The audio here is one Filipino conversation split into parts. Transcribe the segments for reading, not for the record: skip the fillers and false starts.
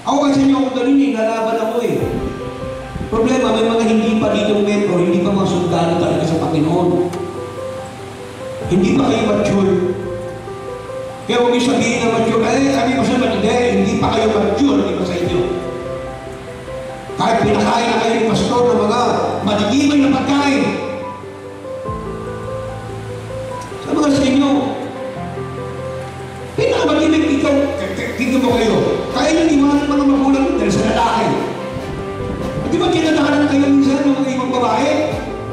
Ako kasi niyo ako ganun eh, lalaban ako eh. Problema, may mga hindi pa dito metro, hindi pa mga sundalo talaga sa Panginoon. Hindi pa kayo mature. Kaya huwag yung sabihin na mature, kami pa sa hindi pa kayo mature, hindi pa sa inyo. Kahit pinakain na kayo ng pastor ng mga matigimay na pagkain. Sa mga sa inyo, pinakamatibig ikaw, tignan mo kayo. Kaya nyo iwanan mga magulang dahil sa lalaki. Di ba kinadahanan kayo minsan ng mga ibang babae?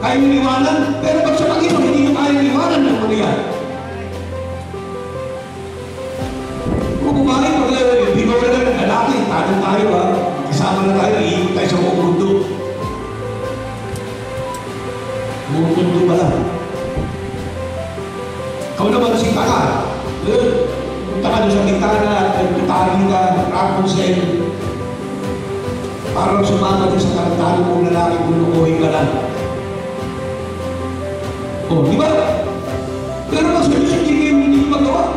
Kaya nyo iwanan, pero pag sa Panginoon, hindi nyo kaya iwanan ng mga yan. Kung kumain, pag di ba wala ng lalaki, tanong tayo ha, kasama na tayo, iikot tayo sa buong mundo. Buong mundo pala. Ikaw naman si Taka. Punta ka doon sa bintana, nagtutali ka, Rapunzel. Parang sumama din sa karantahan mong lalaki kung lukuhin ka lang. O, di ba? Pero mas hindi kayo hindi magawa.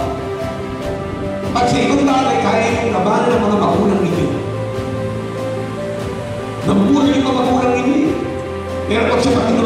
Pag sa ibang bagay, kaya yung labanan ng mga magulang ninyo. Nabuhay yung mga magulang ninyo. Pero pag sa Panginoon,